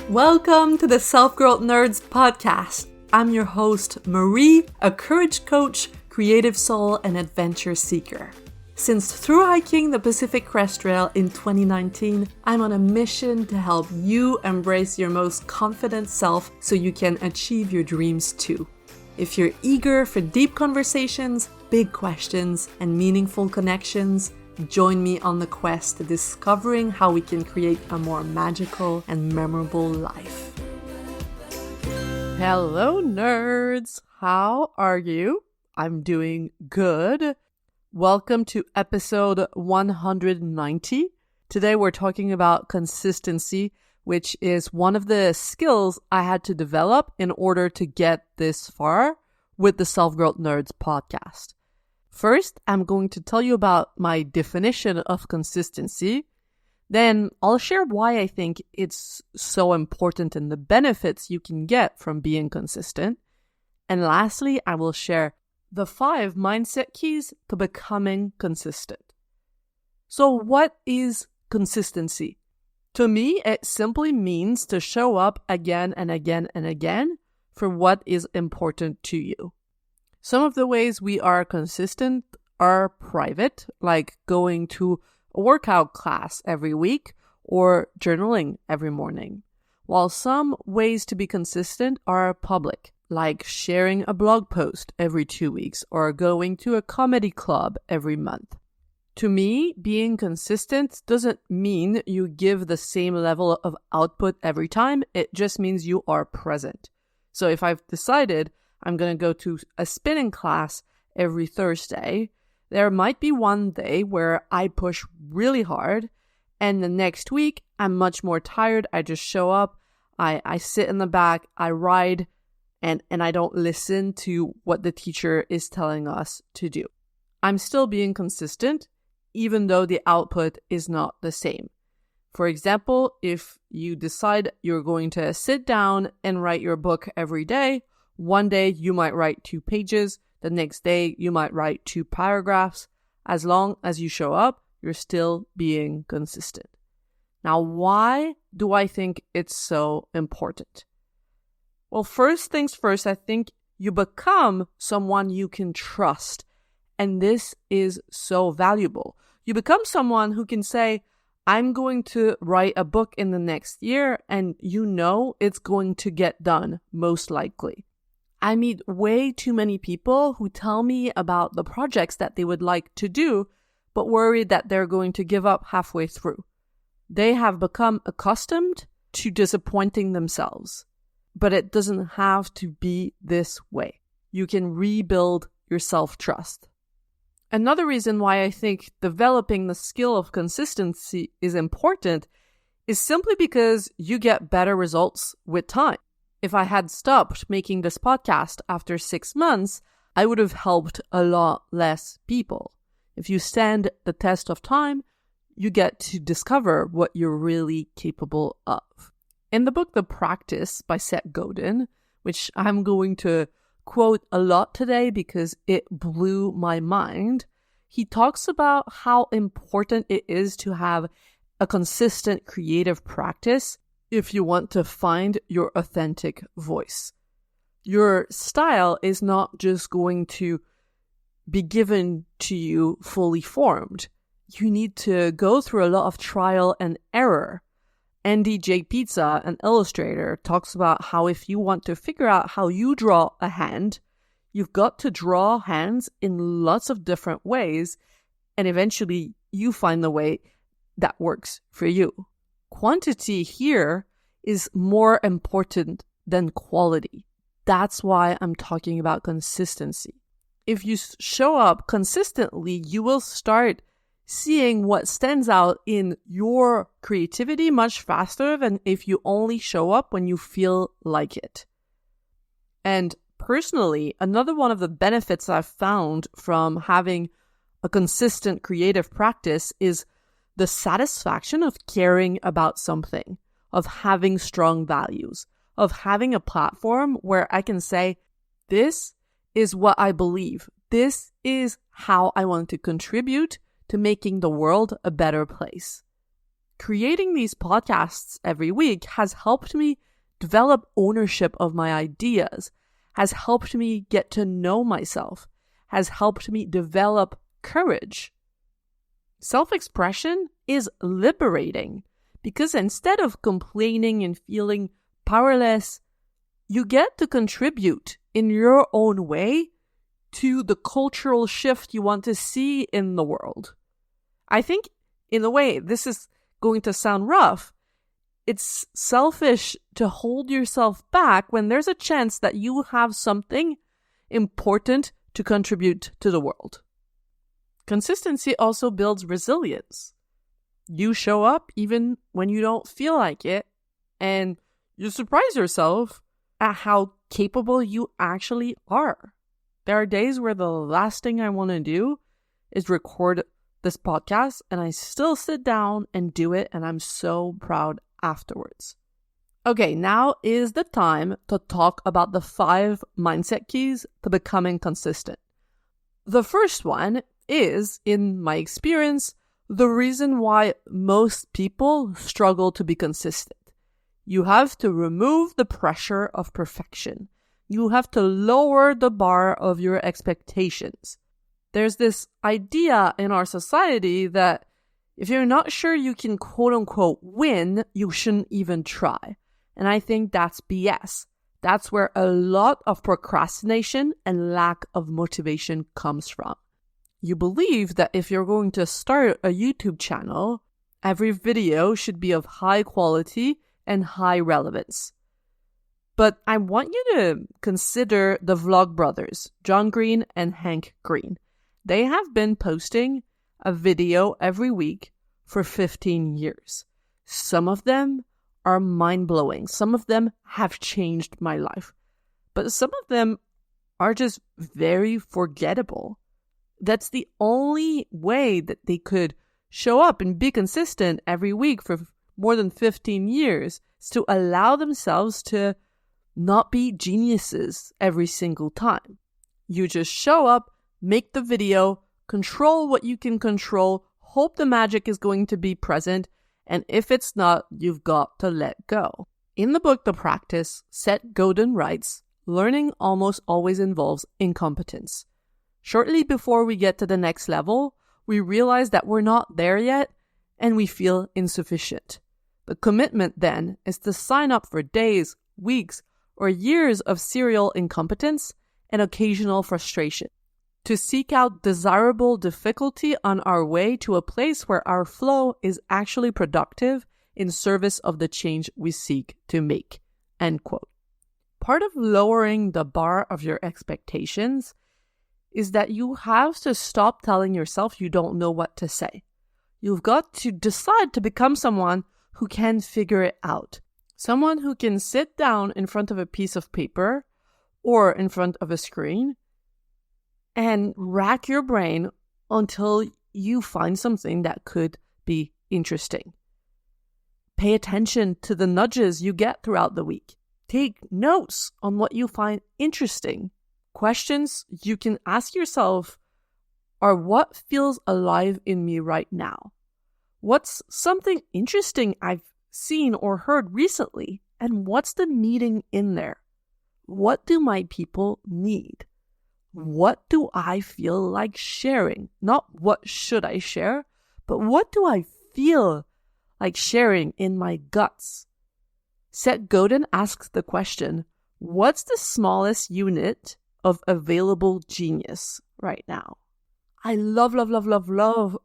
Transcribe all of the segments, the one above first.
Welcome to the Self-Growth Nerds podcast. I'm your host, Marie, a courage coach, creative soul, and adventure seeker. Since through hiking the Pacific Crest Trail in 2019, I'm on a mission to help you embrace your most confident self so you can achieve your dreams too. If you're eager for deep conversations, big questions, and meaningful connections, join me on the quest to discovering how we can create a more magical and memorable life. Hello, nerds! How are you? I'm doing good. Welcome to episode 190. Today we're talking about consistency, which is one of the skills I had to develop in order to get this far with the Self-Growth Nerds podcast. First, I'm going to tell you about my definition of consistency. Then I'll share why I think it's so important and the benefits you can get from being consistent. And lastly, I will share the 5 mindset keys to becoming consistent. So what is consistency? To me, it simply means to show up again and again and again for what is important to you. Some of the ways we are consistent are private, like going to a workout class every week or journaling every morning, while some ways to be consistent are public, like sharing a blog post every 2 weeks or going to a comedy club every month. To me, being consistent doesn't mean you give the same level of output every time. It just means you are present. So if I've decided I'm going to go to a spinning class every Thursday, there might be one day where I push really hard, and the next week I'm much more tired. I just show up, I sit in the back, I ride, and I don't listen to what the teacher is telling us to do. I'm still being consistent, even though the output is not the same. For example, if you decide you're going to sit down and write your book every day, one day you might write 2 pages, the next day you might write 2 paragraphs. As long as you show up, you're still being consistent. Now, why do I think it's so important? Well, first things first, I think you become someone you can trust. And this is so valuable. You become someone who can say, I'm going to write a book in the next year, and you know it's going to get done, most likely. I meet way too many people who tell me about the projects that they would like to do, but worry that they're going to give up halfway through. They have become accustomed to disappointing themselves. But it doesn't have to be this way. You can rebuild your self-trust. Another reason why I think developing the skill of consistency is important is simply because you get better results with time. If I had stopped making this podcast after 6 months, I would have helped a lot less people. If you stand the test of time, you get to discover what you're really capable of. In the book The Practice by Seth Godin, which I'm going to quote a lot today because it blew my mind, he talks about how important it is to have a consistent creative practice if you want to find your authentic voice. Your style is not just going to be given to you fully formed. You need to go through a lot of trial and error. Andy J. Pizza, an illustrator, talks about how if you want to figure out how you draw a hand, you've got to draw hands in lots of different ways, and eventually you find the way that works for you. Quantity here is more important than quality. That's why I'm talking about consistency. If you show up consistently, you will start seeing what stands out in your creativity much faster than if you only show up when you feel like it. And personally, another one of the benefits I've found from having a consistent creative practice is the satisfaction of caring about something, of having strong values, of having a platform where I can say, this is what I believe. This is how I want to contribute to making the world a better place. Creating these podcasts every week has helped me develop ownership of my ideas, has helped me get to know myself, has helped me develop courage. Self-expression is liberating because instead of complaining and feeling powerless, you get to contribute in your own way to the cultural shift you want to see in the world. I think, in a way, this is going to sound rough. It's selfish to hold yourself back when there's a chance that you have something important to contribute to the world. Consistency also builds resilience. You show up even when you don't feel like it, and you surprise yourself at how capable you actually are. There are days where the last thing I want to do is record this podcast, and I still sit down and do it, and I'm so proud afterwards. Okay, now is the time to talk about the 5 mindset keys to becoming consistent. The first one is, in my experience, the reason why most people struggle to be consistent. You have to remove the pressure of perfection. You have to lower the bar of your expectations. There's this idea in our society that if you're not sure you can quote-unquote win, you shouldn't even try. And I think that's BS. That's where a lot of procrastination and lack of motivation comes from. You believe that if you're going to start a YouTube channel, every video should be of high quality and high relevance. But I want you to consider the Vlog brothers, John Green and Hank Green. They have been posting a video every week for 15 years. Some of them are mind-blowing. Some of them have changed my life. But some of them are just very forgettable. That's the only way that they could show up and be consistent every week for more than 15 years, is to allow themselves to not be geniuses every single time. You just show up, make the video, control what you can control, hope the magic is going to be present, and if it's not, you've got to let go. In the book The Practice, Seth Godin writes, learning almost always involves incompetence. Shortly before we get to the next level, we realize that we're not there yet, and we feel insufficient. The commitment then is to sign up for days, weeks, or years of serial incompetence and occasional frustration. To seek out desirable difficulty on our way to a place where our flow is actually productive in service of the change we seek to make. End quote. Part of lowering the bar of your expectations is that you have to stop telling yourself you don't know what to say. You've got to decide to become someone who can figure it out. Someone who can sit down in front of a piece of paper or in front of a screen and rack your brain until you find something that could be interesting. Pay attention to the nudges you get throughout the week. Take notes on what you find interesting. Questions you can ask yourself are, what feels alive in me right now? What's something interesting I've seen or heard recently? And what's the meaning in there? What do my people need? What do I feel like sharing? Not what should I share, but what do I feel like sharing in my guts? Seth Godin asks the question, what's the smallest unit of available genius right now? I love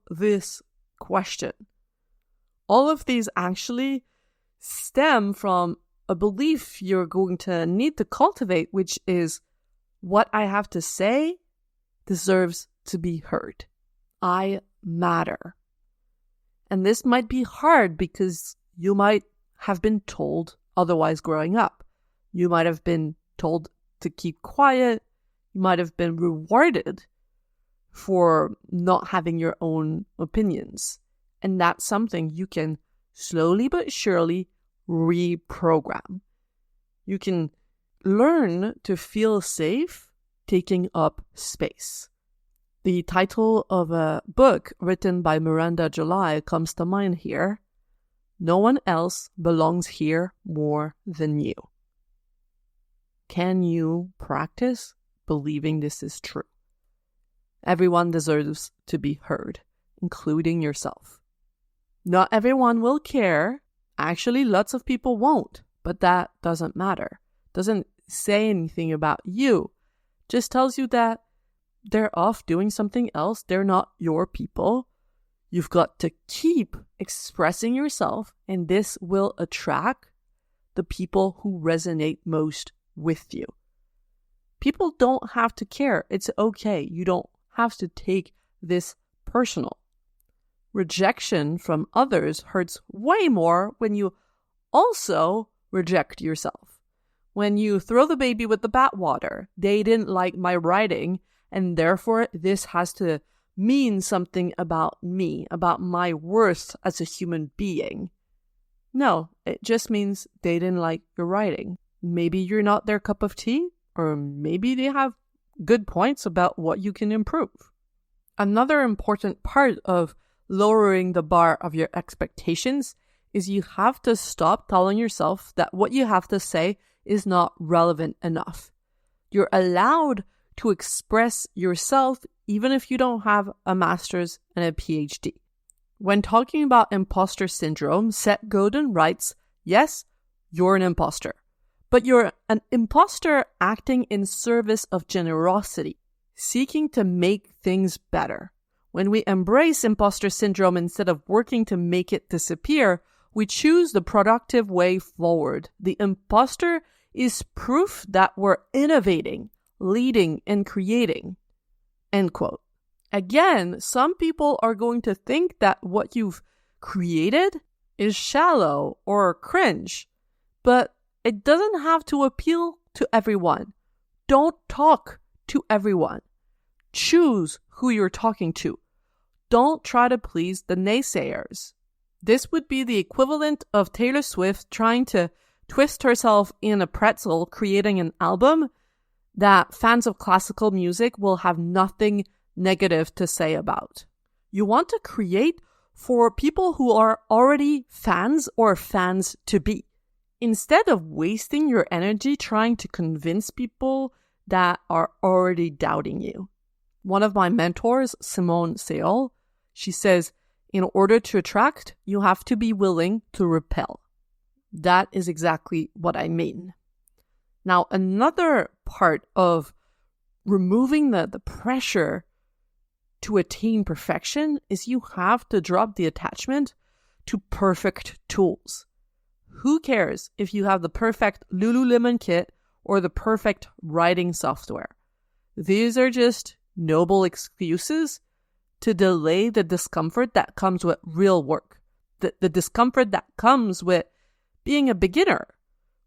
this question. All of these actually stem from a belief you're going to need to cultivate, which is, what I have to say deserves to be heard. I matter. And this might be hard because you might have been told otherwise growing up. You might have been told to keep quiet. You might have been rewarded for not having your own opinions. And that's something you can slowly but surely reprogram. You can learn to feel safe taking up space. The title of a book written by Miranda July comes to mind here. No one else belongs here more than you. Can you practice believing this is true? Everyone deserves to be heard, including yourself. Not everyone will care. Actually, lots of people won't, but that doesn't matter. Doesn't say anything about you. Just tells you that they're off doing something else. They're not your people. You've got to keep expressing yourself, and this will attract the people who resonate most with you. People don't have to care. It's okay. You don't have to take this personal. Rejection from others hurts way more when you also reject yourself. When you throw the baby with the bathwater, they didn't like my writing, and therefore this has to mean something about me, about my worth as a human being. No, it just means they didn't like your writing. Maybe you're not their cup of tea, or maybe they have good points about what you can improve. Another important part of lowering the bar of your expectations is you have to stop telling yourself that what you have to say is not relevant enough. You're allowed to express yourself even if you don't have a master's and a PhD. When talking about imposter syndrome, Seth Godin writes, yes, you're an imposter, but you're an imposter acting in service of generosity, seeking to make things better. When we embrace imposter syndrome instead of working to make it disappear, we choose the productive way forward. The imposter is proof that we're innovating, leading, and creating. End quote. Again, some people are going to think that what you've created is shallow or cringe, but it doesn't have to appeal to everyone. Don't talk to everyone. Choose who you're talking to. Don't try to please the naysayers. This would be the equivalent of Taylor Swift trying to twist herself in a pretzel, creating an album that fans of classical music will have nothing negative to say about. You want to create for people who are already fans or fans to be, instead of wasting your energy trying to convince people that are already doubting you. One of my mentors, Simone Seol, she says, in order to attract, you have to be willing to repel. That is exactly what I mean. Now, another part of removing the pressure to attain perfection is you have to drop the attachment to perfect tools. Who cares if you have the perfect Lululemon kit or the perfect writing software? These are just noble excuses to delay the discomfort that comes with real work. The discomfort that comes with being a beginner,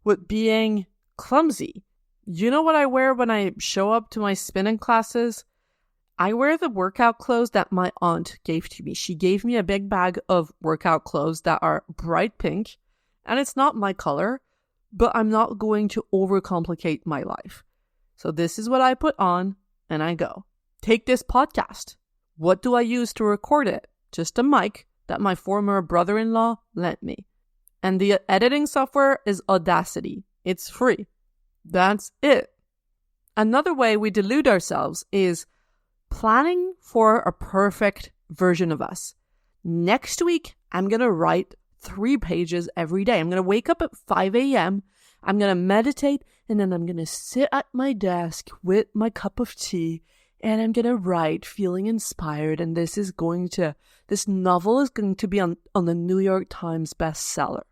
with being clumsy. You know what I wear when I show up to my spinning classes? I wear the workout clothes that my aunt gave to me. She gave me a big bag of workout clothes that are bright pink, and it's not my color, but I'm not going to overcomplicate my life. So this is what I put on, and I go. Take this podcast. What do I use to record it? Just a mic that my former brother-in-law lent me. And the editing software is Audacity. It's free. That's it. Another way we delude ourselves is planning for a perfect version of us. Next week, I'm going to write 3 pages every day. I'm going to wake up at 5 a.m. I'm going to meditate, and then I'm going to sit at my desk with my cup of tea, and I'm going to write feeling inspired. And this novel is going to be on the New York Times bestseller.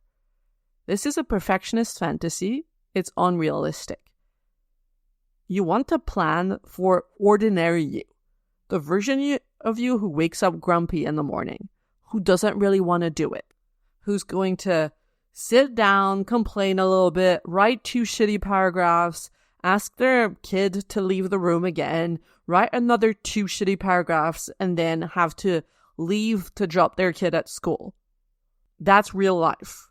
This is a perfectionist fantasy. It's unrealistic. You want to plan for ordinary you, the version of you who wakes up grumpy in the morning, who doesn't really want to do it, who's going to sit down, complain a little bit, write 2 shitty paragraphs, ask their kid to leave the room again, write another 2 shitty paragraphs, and then have to leave to drop their kid at school. That's real life.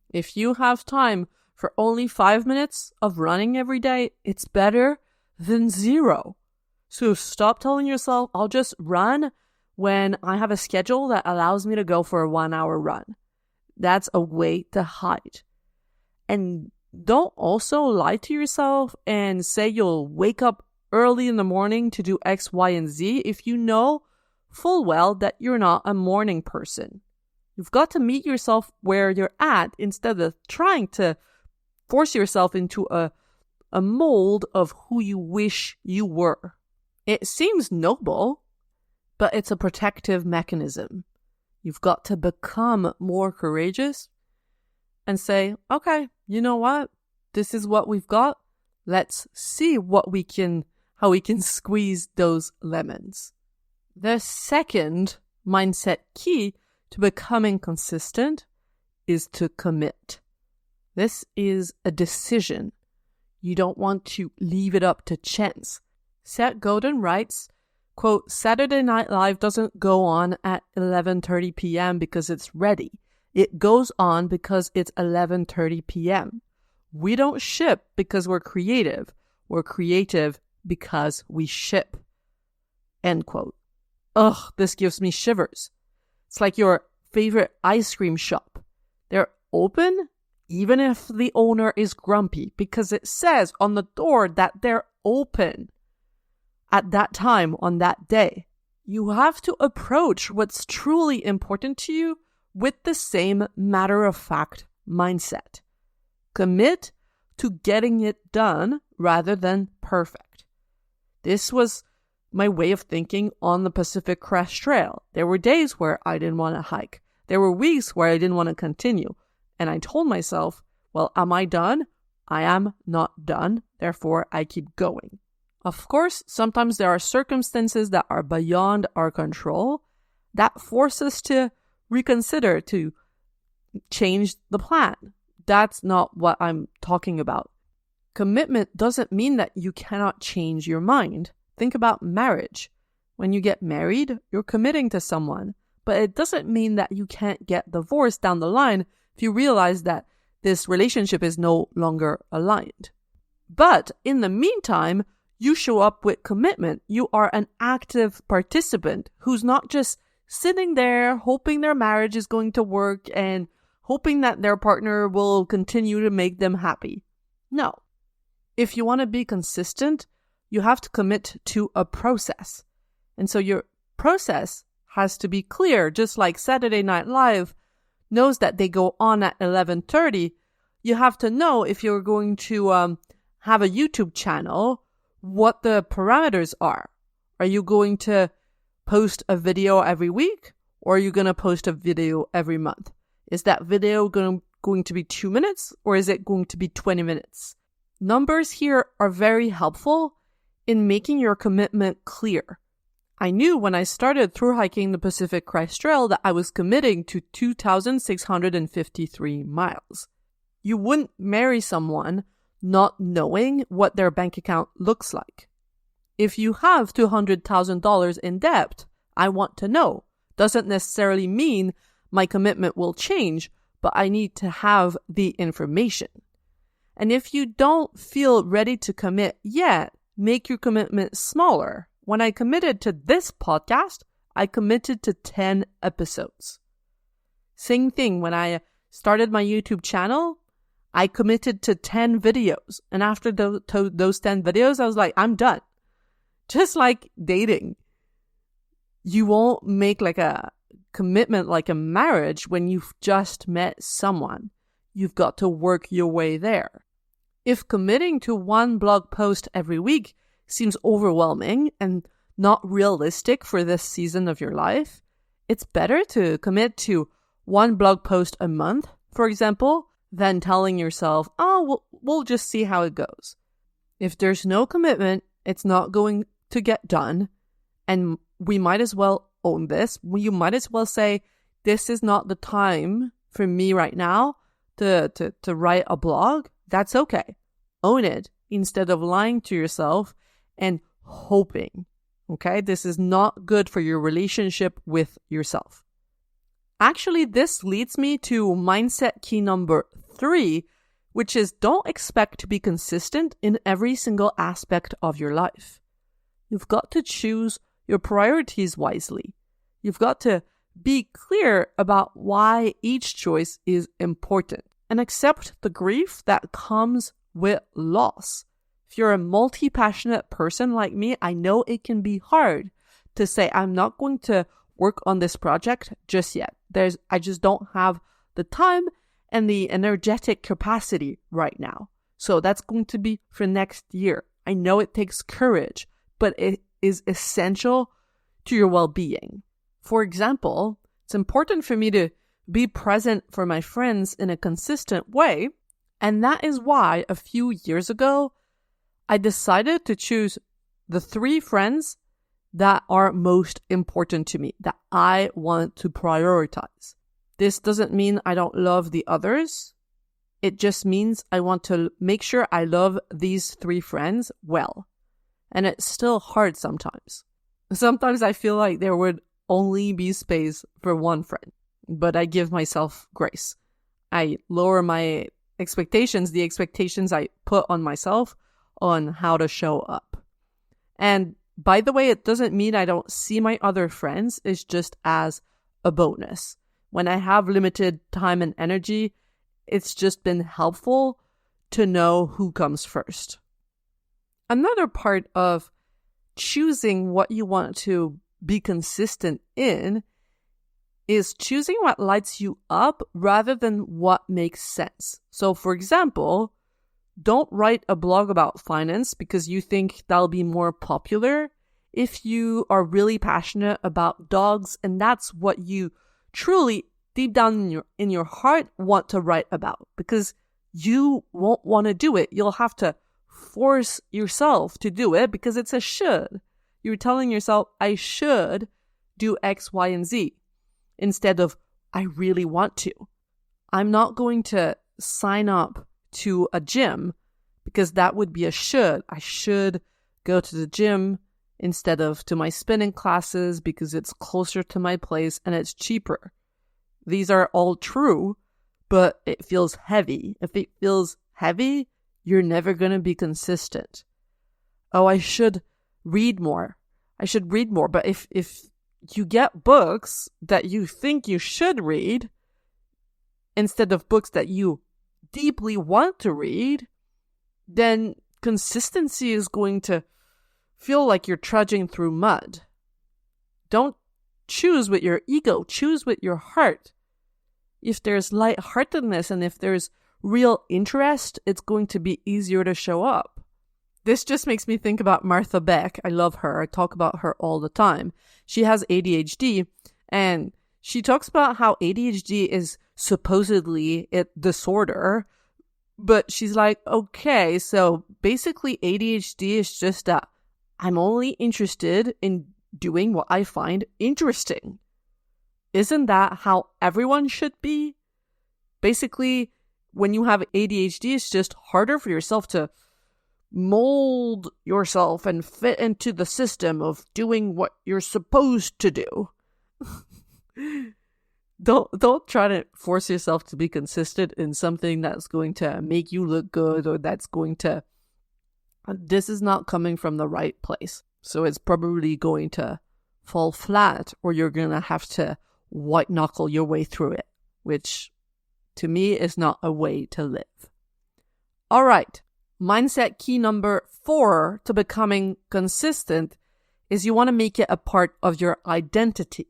If you have time for only 5 minutes of running every day, it's better than 0. So stop telling yourself, I'll just run when I have a schedule that allows me to go for a 1-hour run. That's a way to hide. And don't also lie to yourself and say you'll wake up early in the morning to do X, Y, and Z if you know full well that you're not a morning person. You've got to meet yourself where you're at instead of trying to force yourself into a mold of who you wish you were. It seems noble, but it's a protective mechanism. You've got to become more courageous and say, okay, you know what? This is what we've got. Let's see how we can squeeze those lemons. The second mindset key to becoming consistent is to commit. This is a decision. You don't want to leave it up to chance. Seth Godin writes, quote, Saturday Night Live doesn't go on at 11:30 p.m. because it's ready. It goes on because it's 11:30 p.m. We don't ship because we're creative. We're creative because we ship. End quote. Ugh, this gives me shivers. It's like your favorite ice cream shop. They're open even if the owner is grumpy because it says on the door that they're open at that time on that day. You have to approach what's truly important to you with the same matter-of-fact mindset. Commit to getting it done rather than perfect. This was my way of thinking on the Pacific Crest Trail. There were days where I didn't want to hike. There were weeks where I didn't want to continue. And I told myself, well, am I done? I am not done. Therefore, I keep going. Of course, sometimes there are circumstances that are beyond our control that force us to reconsider, to change the plan. That's not what I'm talking about. Commitment doesn't mean that you cannot change your mind. Think about marriage. When you get married, you're committing to someone, but it doesn't mean that you can't get divorced down the line if you realize that this relationship is no longer aligned. But in the meantime, you show up with commitment. You are an active participant who's not just sitting there hoping their marriage is going to work and hoping that their partner will continue to make them happy. No. If you want to be consistent, you have to commit to a process. And so your process has to be clear, just like Saturday Night Live knows that they go on at 11:30. You have to know if you're going to have a YouTube channel, what the parameters are. Are you going to post a video every week, or are you going to post a video every month? Is that video going to be 2 minutes, or is it going to be 20 minutes? Numbers here are very helpful in making your commitment clear. I knew when I started through hiking the Pacific Crest Trail that I was committing to 2,653 miles. You wouldn't marry someone not knowing what their bank account looks like. If you have $200,000 in debt, I want to know. Doesn't necessarily mean my commitment will change, but I need to have the information. And if you don't feel ready to commit yet, make your commitment smaller. When I committed to this podcast, I committed to 10 episodes. Same thing, when I started my YouTube channel, I committed to 10 videos. And after those 10 videos, I was like, I'm done. Just like dating. You won't make like a commitment like a marriage when you've just met someone. You've got to work your way there. If committing to one blog post every week seems overwhelming and not realistic for this season of your life, it's better to commit to one blog post a month, for example, than telling yourself, oh, we'll just see how it goes. If there's no commitment, it's not going to get done, and we might as well own this. You might as well say, this is not the time for me right now to write a blog. That's okay. Own it instead of lying to yourself and hoping. Okay? This is not good for your relationship with yourself. Actually, this leads me to mindset key number 3, which is don't expect to be consistent in every single aspect of your life. You've got to choose your priorities wisely. You've got to Be clear about why each choice is important and accept the grief that comes with loss. If you're a multi-passionate person like me, I know it can be hard to say, I'm not going to work on this project just yet. I just don't have the time and the energetic capacity right now. So that's going to be for next year. I know it takes courage, but it is essential to your well-being. For example, it's important for me to be present for my friends in a consistent way, and that is why a few years ago, I decided to choose the 3 friends that are most important to me, that I want to prioritize. This doesn't mean I don't love the others. It just means I want to make sure I love these 3 friends well. And it's still hard sometimes. Sometimes I feel like there would only be space for 1 friend, but I give myself grace. I lower my expectations, the expectations I put on myself on how to show up. And by the way, it doesn't mean I don't see my other friends. It's just as a bonus. When I have limited time and energy, it's just been helpful to know who comes first. Another part of choosing what you want to be consistent in is choosing what lights you up rather than what makes sense. So, for example, don't write a blog about finance because you think that'll be more popular if you are really passionate about dogs and that's what you truly deep down in your heart want to write about, because you won't want to do it. You'll have to force yourself to do it because it's a should. You're telling yourself, I should do X, Y, and Z instead of I really want to. I'm not going to sign up to a gym because that would be a should. I should go to the gym instead of to my spinning classes because it's closer to my place and it's cheaper. These are all true, but it feels heavy. If it feels heavy, you're never going to be consistent. Oh, I should read more. I should read more. But if you get books that you think you should read instead of books that you deeply want to read, then consistency is going to feel like you're trudging through mud. Don't choose with your ego, choose with your heart. If there's lightheartedness and if there's real interest, it's going to be easier to show up. This just makes me think about Martha Beck. I love her. I talk about her all the time. She has ADHD, and she talks about how ADHD is supposedly a disorder, but she's like, okay, so basically ADHD is just that I'm only interested in doing what I find interesting. Isn't that how everyone should be? Basically, when you have ADHD, it's just harder for yourself to mold yourself and fit into the system of doing what you're supposed to do. Don't try to force yourself to be consistent in something that's going to make you look good or that's going to... This is not coming from the right place. So it's probably going to fall flat or you're going to have to white knuckle your way through it, which to me is not a way to live. All right. Mindset key number 4 to becoming consistent is you want to make it a part of your identity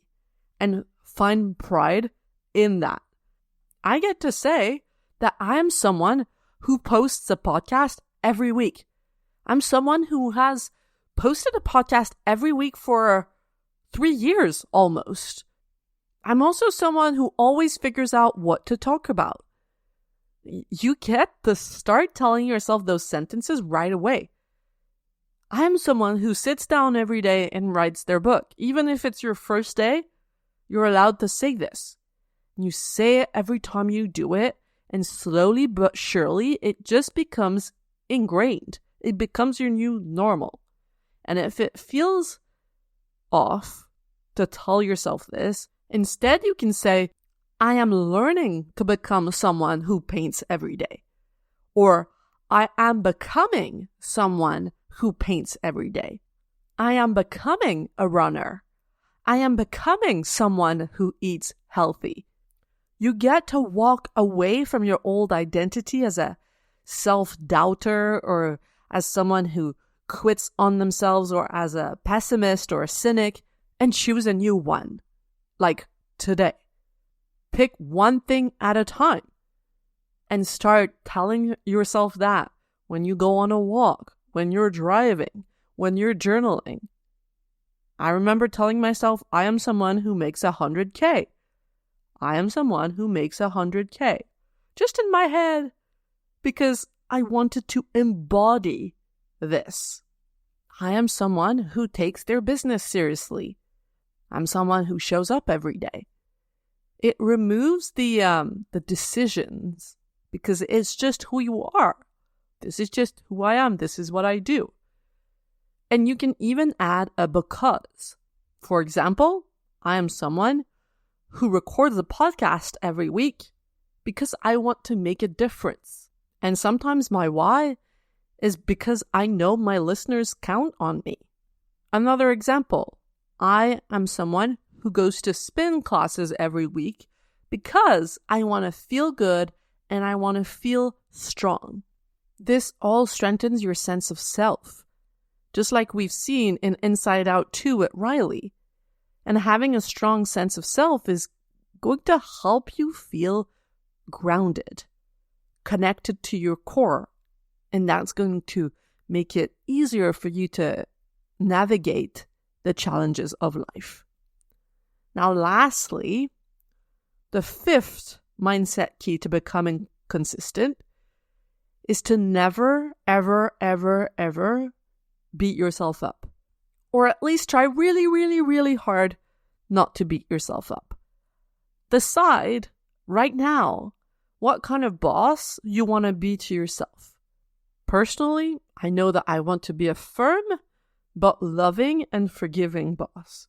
and find pride in that. I get to say that I am someone who posts a podcast every week. I'm someone who has posted a podcast every week for 3 years almost. I'm also someone who always figures out what to talk about. You get to start telling yourself those sentences right away. I'm someone who sits down every day and writes their book. Even if it's your first day, you're allowed to say this. You say it every time you do it, and slowly but surely, it just becomes ingrained. It becomes your new normal. And if it feels off to tell yourself this, instead you can say, I am learning to become someone who paints every day. Or, I am becoming someone who paints every day. I am becoming a runner. I am becoming someone who eats healthy. You get to walk away from your old identity as a self-doubter or as someone who quits on themselves or as a pessimist or a cynic and choose a new one. Like today. Pick one thing at a time and start telling yourself that when you go on a walk, when you're driving, when you're journaling. I remember telling myself, I am someone who makes 100K. I am someone who makes 100K. Just in my head, because I wanted to embody this. I am someone who takes their business seriously. I'm someone who shows up every day. It removes the decisions because it's just who you are. This is just who I am. This is what I do. And you can even add a because. For example, I am someone who records a podcast every week because I want to make a difference. And sometimes my why is because I know my listeners count on me. Another example, I am someone who goes to spin classes every week because I want to feel good and I want to feel strong. This all strengthens your sense of self, just like we've seen in Inside Out 2 at Riley. And having a strong sense of self is going to help you feel grounded, connected to your core. And that's going to make it easier for you to navigate the challenges of life. Now, lastly, the fifth mindset key to becoming consistent is to never, ever, ever, ever beat yourself up. Or at least try really, really, really hard not to beat yourself up. Decide right now what kind of boss you want to be to yourself. Personally, I know that I want to be a firm but loving and forgiving boss.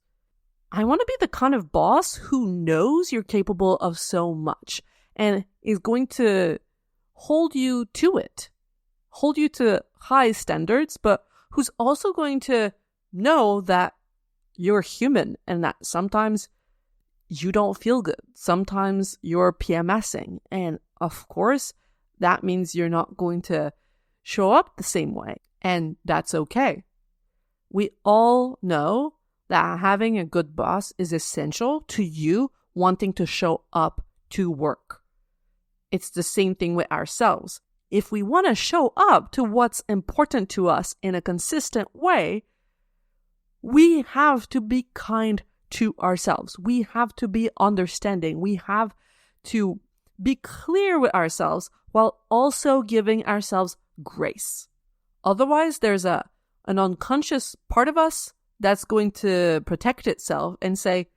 I want to be the kind of boss who knows you're capable of so much and is going to hold you to it, hold you to high standards, but who's also going to know that you're human and that sometimes you don't feel good. Sometimes you're PMSing. And of course, that means you're not going to show up the same way. And that's okay. We all know that having a good boss is essential to you wanting to show up to work. It's the same thing with ourselves. If we want to show up to what's important to us in a consistent way, we have to be kind to ourselves. We have to be understanding. We have to be clear with ourselves while also giving ourselves grace. Otherwise, there's an unconscious part of us that's going to protect itself and say,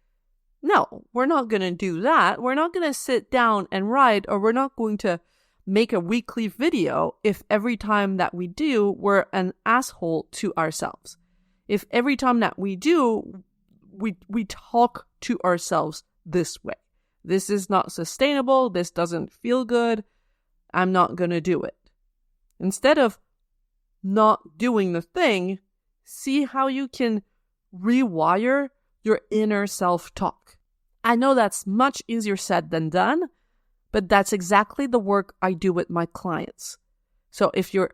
no, we're not going to do that. We're not going to sit down and write, or we're not going to make a weekly video if every time that we do, we're an asshole to ourselves. If every time that we do, we talk to ourselves this way. This is not sustainable. This doesn't feel good. I'm not going to do it. Instead of not doing the thing, see how you can rewire your inner self-talk. I know that's much easier said than done, but that's exactly the work I do with my clients. So if you're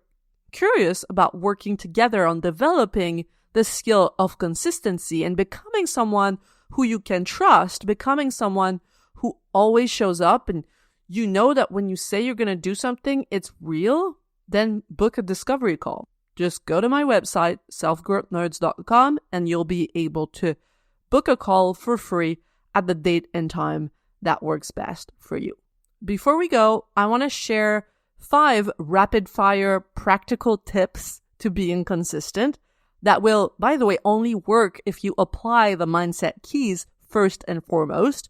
curious about working together on developing the skill of consistency and becoming someone who you can trust, becoming someone who always shows up and you know that when you say you're going to do something, it's real, then book a discovery call. Just go to my website, selfgrowthnerds.com, and you'll be able to book a call for free at the date and time that works best for you. Before we go, I want to share 5 rapid-fire practical tips to being consistent that will, by the way, only work if you apply the mindset keys first and foremost.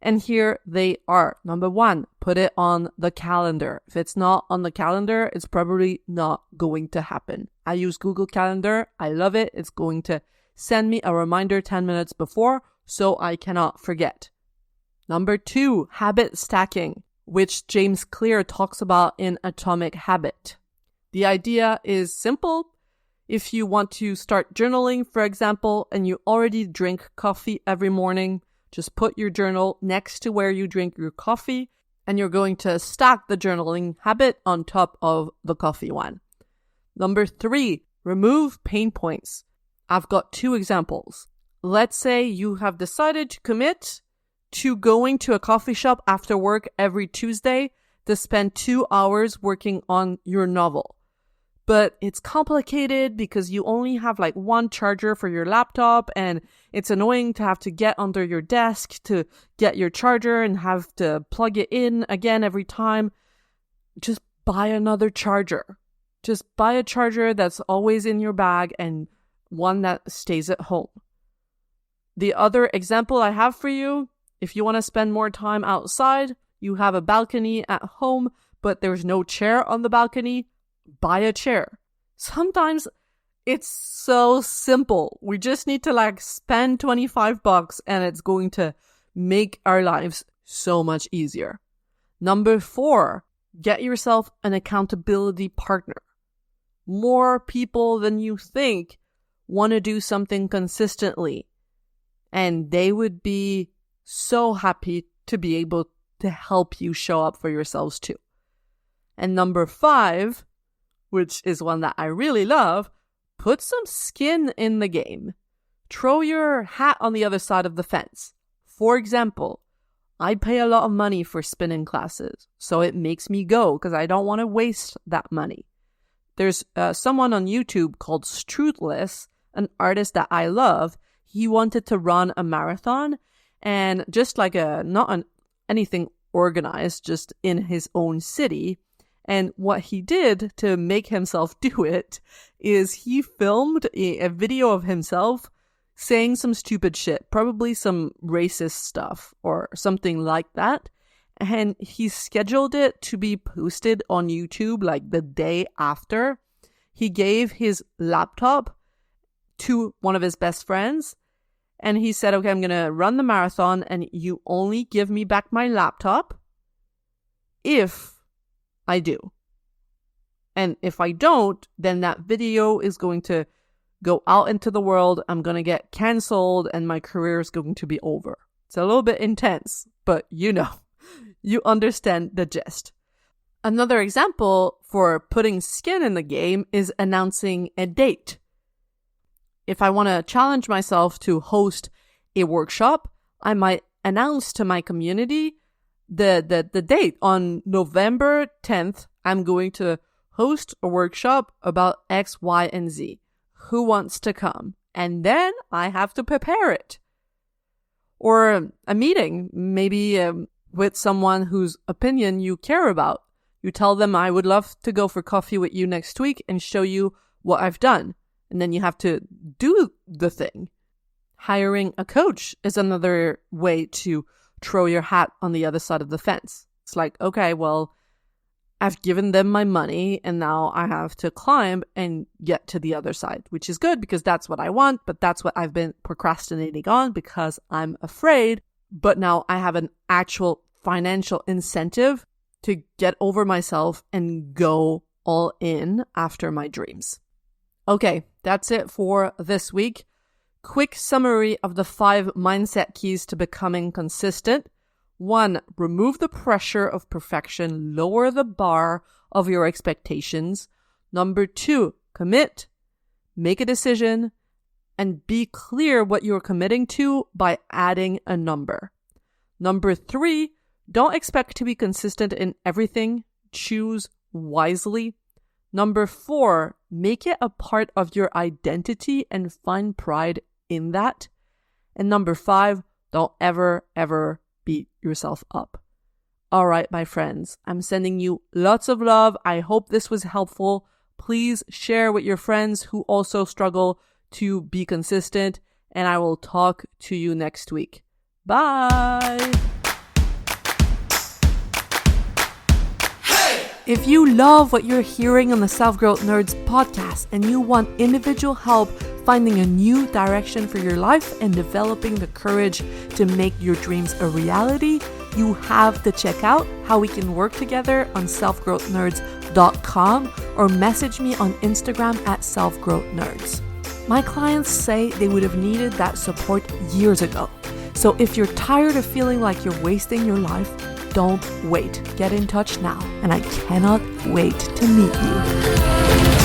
And here they are. Number 1, put it on the calendar. If it's not on the calendar, it's probably not going to happen. I use Google Calendar. I love it. It's going to send me a reminder 10 minutes before so I cannot forget. Number 2, habit stacking, which James Clear talks about in Atomic Habit. The idea is simple. If you want to start journaling, for example, and you already drink coffee every morning, just put your journal next to where you drink your coffee, and you're going to stack the journaling habit on top of the coffee one. Number 3, remove pain points. I've got 2 examples. Let's say you have decided to commit to going to a coffee shop after work every Tuesday to spend 2 hours working on your novel. But it's complicated because you only have like one charger for your laptop, and it's annoying to have to get under your desk to get your charger and have to plug it in again every time. Just buy another charger. Just buy a charger that's always in your bag and one that stays at home. The other example I have for you, if you want to spend more time outside, you have a balcony at home, but there's no chair on the balcony, buy a chair. Sometimes it's so simple. We just need to spend $25 and it's going to make our lives so much easier. Number 4, get yourself an accountability partner. More people than you think want to do something consistently, and they would be so happy to be able to help you show up for yourselves too. And number 5, which is one that I really love, put some skin in the game. Throw your hat on the other side of the fence. For example, I pay a lot of money for spinning classes, so it makes me go because I don't want to waste that money. There's someone on YouTube called Strudless, an artist that I love. He wanted to run a marathon, and just anything organized, just in his own city. And what he did to make himself do it is he filmed a video of himself saying some stupid shit, probably some racist stuff or something like that. And he scheduled it to be posted on YouTube the day after. He gave his laptop to one of his best friends, and he said, okay, I'm going to run the marathon, and you only give me back my laptop if I do. And if I don't, then that video is going to go out into the world. I'm going to get canceled and my career is going to be over. It's a little bit intense, but you understand the gist. Another example for putting skin in the game is announcing a date. If I want to challenge myself to host a workshop, I might announce to my community the date. On November 10th, I'm going to host a workshop about X, Y, and Z. Who wants to come? And then I have to prepare it. Or a meeting, maybe with someone whose opinion you care about. You tell them, I would love to go for coffee with you next week and show you what I've done. And then you have to do the thing. Hiring a coach is another way to throw your hat on the other side of the fence. It's okay, well, I've given them my money and now I have to climb and get to the other side, which is good because that's what I want, but that's what I've been procrastinating on because I'm afraid. But now I have an actual financial incentive to get over myself and go all in after my dreams. Okay, that's it for this week. Quick summary of the 5 mindset keys to becoming consistent. 1, remove the pressure of perfection. Lower the bar of your expectations. Number 2, commit. Make a decision and be clear what you're committing to by adding a number. Number 3, don't expect to be consistent in everything. Choose wisely. Number 4, make it a part of your identity and find pride in that. And number 5, don't ever beat yourself up. All right, my friends, I'm sending you lots of love. I hope this was helpful. Please share with your friends who also struggle to be consistent, and I will talk to you next week. Bye. If you love what you're hearing on the Self-Growth Nerds podcast and you want individual help finding a new direction for your life and developing the courage to make your dreams a reality, you have to check out how we can work together on Self-Growth Nerds selfgrowthnerds.com or message me on Instagram at selfgrowthnerds. My clients say they would have needed that support years ago. So if you're tired of feeling like you're wasting your life, don't wait. Get in touch now, and I cannot wait to meet you.